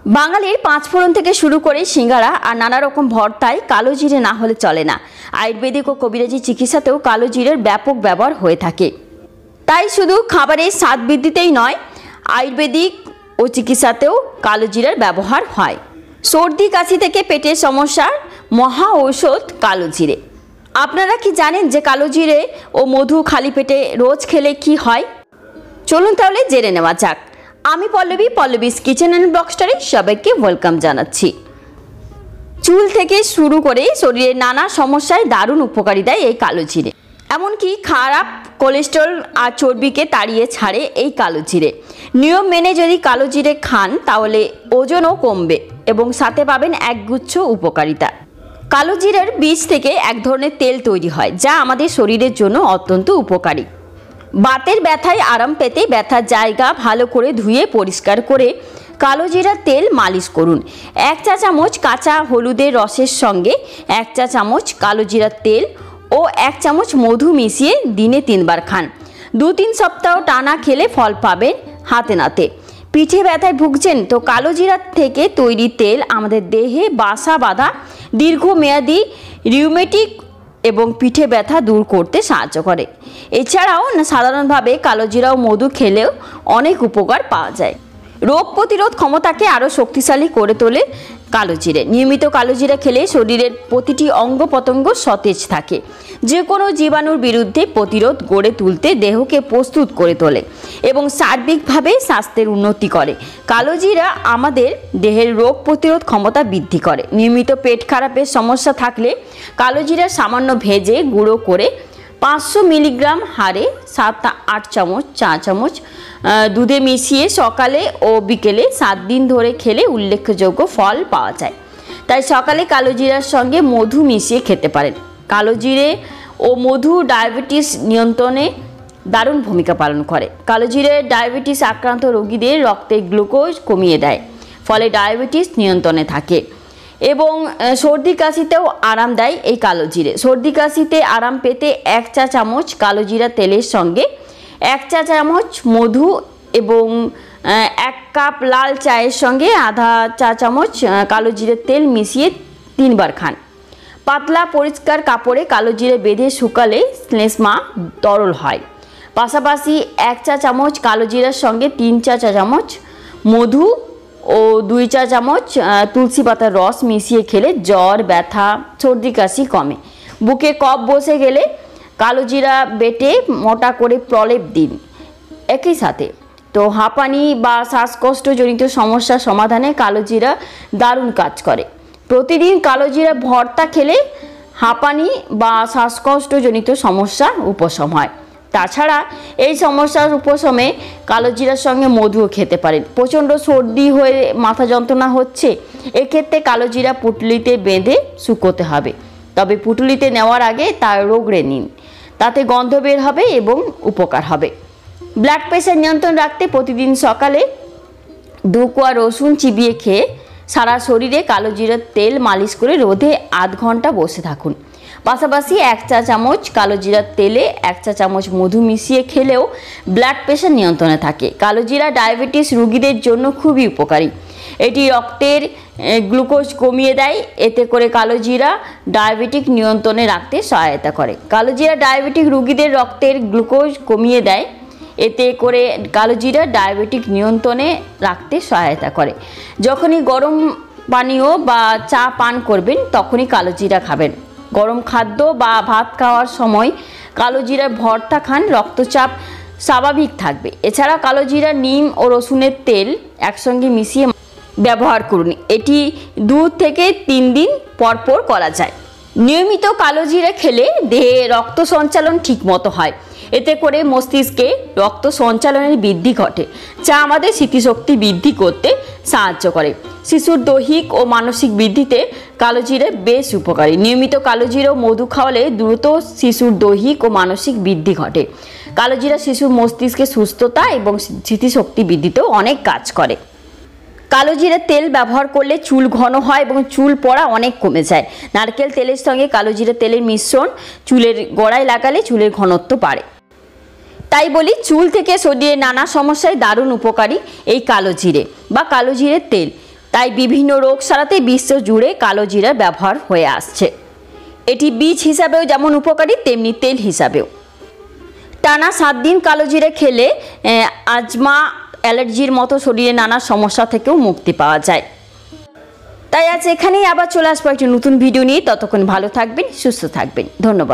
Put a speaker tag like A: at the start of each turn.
A: বাঙালির পাঁচফোড়ন থেকে শুরু করে সিঙ্গারা আর নানা রকম ভর্তায় কালো জিরে না হলে চলে না। আয়ুর্বেদিক ও কবিরাজি চিকিৎসাতেও কালো জিরের ব্যাপক ব্যবহার হয়ে থাকে। তাই শুধু খাবারের স্বাদ বৃদ্ধিতেই নয়, আয়ুর্বেদিক ও চিকিৎসাতেও কালো জিরের ব্যবহার হয়। সর্দি কাশি থেকে পেটের সমস্যার মহা ঔষধ কালো জিরে। আপনারা কি জানেন যে কালো জিরে ও মধু খালি পেটে রোজ খেলে কি হয়? চলুন তাহলে জেনে নেওয়া যাক। আমি পল্লবীস কিচেন অ্যান্ড ব্লগ স্টারে সবাইকে ওয়েলকাম জানাচ্ছি। চুল থেকে শুরু করে শরীরের নানা সমস্যায় দারুণ উপকারী দেয় এই কালো জিরে। এমনকি খারাপ কোলেস্টেরল আর চর্বিকে তাড়িয়ে ছাড়ে এই কালো জিরে। নিয়ম মেনে যদি কালো জিরে খান তাহলে ওজনও কমবে এবং সাথে পাবেন একগুচ্ছ উপকারিতা। কালো জিরের বীজ থেকে এক ধরনের তেল তৈরি হয় যা আমাদের শরীরের জন্য অত্যন্ত উপকারী। বাতের ব্যথায় আরাম পেতে ব্যথার জায়গা ভালো করে ধুয়ে পরিষ্কার করে কালো জিরার তেল মালিশ করুন। 1 চা চামচ কাঁচা হলুদের রসের সঙ্গে 1 চা চামচ কালো জিরার তেল ও 1 চামচ মধু মিশিয়ে দিনে 3 বার খান। 2-3 সপ্তাহ টানা খেলে ফল পাবেন হাতে নাতে। পিঠে ব্যথায় ভুগছেন তো কালো জিরার থেকে তৈরি তেল আমাদের দেহে বাসা বাঁধা দীর্ঘমেয়াদী রিউমেটিক এবং পিঠে ব্যথা দূর করতে সাহায্য করে। এছাড়াও সাধারণভাবে কালো জিরা ও মধু খেলেও অনেক উপকার পাওয়া যায়। রোগ প্রতিরোধ ক্ষমতাকে আরও শক্তিশালী করে তোলে কালো জিরে। নিয়মিত কালো জিরা খেলে শরীরের প্রতিটি অঙ্গ প্রত্যঙ্গ সতেজ থাকে, যে কোনো জীবাণুর বিরুদ্ধে প্রতিরোধ গড়ে তুলতে দেহকে প্রস্তুত করে তোলে এবং সার্বিকভাবে স্বাস্থ্যের উন্নতি করে। কালো জিরা আমাদের দেহের রোগ প্রতিরোধ ক্ষমতা বৃদ্ধি করে। নিয়মিত পেট খারাপের সমস্যা থাকলে কালো জিরা সামান্য ভেজে গুঁড়ো করে 500 মিলিগ্রাম হারে 7-8 চামচ চা চামচ দুধে মিশিয়ে সকালে ও বিকেলে 7 দিন ধরে খেলে উল্লেখযোগ্য ফল পাওয়া যায়। তাই সকালে কালো জিরার সঙ্গে মধু মিশিয়ে খেতে পারেন। কালো জিরে ও মধু ডায়াবেটিস নিয়ন্ত্রণে দারুণ ভূমিকা পালন করে। কালো জিরে ডায়াবেটিস আক্রান্ত রোগীদের রক্তে গ্লুকোজ কমিয়ে দেয়, ফলে ডায়াবেটিস নিয়ন্ত্রণে থাকে এবং সর্দি কাশিতেও আরাম দেয় এই কালো জিরে। সর্দি কাশিতে আরাম পেতে 1 চা চামচ কালো জিরা তেলের সঙ্গে 1 চা চামচ মধু এবং 1 কাপ লাল চায়ের সঙ্গে আধা চা চামচ কালো জিরের তেল মিশিয়ে 3 বার খান। পাতলা পরিষ্কার কাপড়ে কালো জিরে বেঁধে শুকালে শ্লেষ্মা তরল হয়। পাশাপাশি 1 চা চামচ কালো জিরার সঙ্গে 3 চা চামচ মধু ও 2 চা চামচ তুলসী পাতার রস মিশিয়ে খেলে জ্বর, ব্যথা, সর্দি কাশি কমে। বুকে কফ বসে গেলে কালো জিরা বেটে মোটা করে প্রলেপ দিন। একই সাথে তো হাঁপানি বা শ্বাসকষ্টজনিত সমস্যার সমাধানে কালো জিরা দারুণ কাজ করে। প্রতিদিন কালো জিরা ভর্তা খেলে হাঁপানি বা শ্বাসকষ্টজনিত সমস্যা উপশম হয়। তাছাড়া এই সমস্যার উপশমে কালো জিরার সঙ্গে মধুও খেতে পারেন। প্রচণ্ড সর্দি হয়ে মাথা যন্ত্রণা হচ্ছে, এক্ষেত্রে কালো জিরা পুঁটুলিতে বেঁধে শুকোতে হবে। তবে পুঁটুলিতে নেওয়ার আগে তার রগড়ে নিন, তাতে গন্ধ বের হবে এবং উপকার হবে। ব্লাড প্রেশার নিয়ন্ত্রণ রাখতে প্রতিদিন সকালে 2 কোয়া রসুন চিবিয়ে খেয়ে সারা শরীরে কালো জিরার তেল মালিশ করে রোদে আধ ঘন্টা বসে থাকুন। পাশাপাশি 1 চা চামচ কালো জিরার তেলে 1 চা চামচ মধু মিশিয়ে খেলেও ব্লাড প্রেশার নিয়ন্ত্রণে থাকে। কালো জিরা ডায়াবেটিস রোগীদের জন্য খুবই উপকারী। এটি রক্তের গ্লুকোজ কমিয়ে দেয়। এতে করে কালো জিরা ডায়াবেটিক নিয়ন্ত্রণে রাখতে সহায়তা করে। কালো জিরা ডায়াবেটিক রোগীদের রক্তের গ্লুকোজ কমিয়ে দেয়। এতে করে কালো জিরা ডায়াবেটিক নিয়ন্ত্রণে রাখতে সহায়তা করে। যখনই গরম পানীয় বা চা পান করবেন তখনই কালো জিরা খাবেন। গরম খাদ্য বা ভাত খাওয়ার সময় কালো জিরার ভর্তা খান, রক্তচাপ স্বাভাবিক থাকবে। এছাড়া কালো জিরা, নিম ও রসুনের তেল একসঙ্গে মিশিয়ে ব্যবহার করুন। এটি 2 থেকে 3 দিন পরপর করা যায়। নিয়মিত কালো জিরা খেলে দেহে রক্ত সঞ্চালন ঠিকমতো হয়। এতে করে মস্তিষ্কে রক্ত সঞ্চালনের বৃদ্ধি ঘটে, যা আমাদের স্মৃতিশক্তি বৃদ্ধি করতে সাহায্য করে। শিশুর দৈহিক ও মানসিক বৃদ্ধিতে কালো জিরা বেশ উপকারী। নিয়মিত কালো জিরা ও মধু খাওয়ালে দ্রুত শিশুর দৈহিক ও মানসিক বৃদ্ধি ঘটে। কালো জিরা শিশুর মস্তিষ্কে সুস্থতা এবং স্মৃতিশক্তি বৃদ্ধিতেও অনেক কাজ করে। কালো জিরার তেল ব্যবহার করলে চুল ঘন হয় এবং চুল পড়া অনেক কমে যায়। নারকেল তেলের সঙ্গে কালো জিরার তেলের মিশ্রণ চুলের গোড়ায় লাগালে চুলের ঘনত্ব বাড়ে। তাই বলি, চুল থেকে শরীরের নানা সমস্যায় দারুণ উপকারী এই কালো জিরে বা কালো জিরের তেল। তাই বিভিন্ন রোগ সারাতে বিশ্ব জুড়ে কালো জিরার ব্যবহার হয়ে আসছে। এটি বীজ হিসাবেও যেমন উপকারী, তেমনি তেল হিসাবেও। টানা 7 দিন কালো জিরে খেলে আজমা, অ্যালার্জির মতো শরীরে নানা সমস্যা থেকেও মুক্তি পাওয়া যায়। তাই আজ এখানেই আবার চলে আসবো একটি নতুন ভিডিও নিয়ে। ততক্ষণ ভালো থাকবেন, সুস্থ থাকবেন। ধন্যবাদ।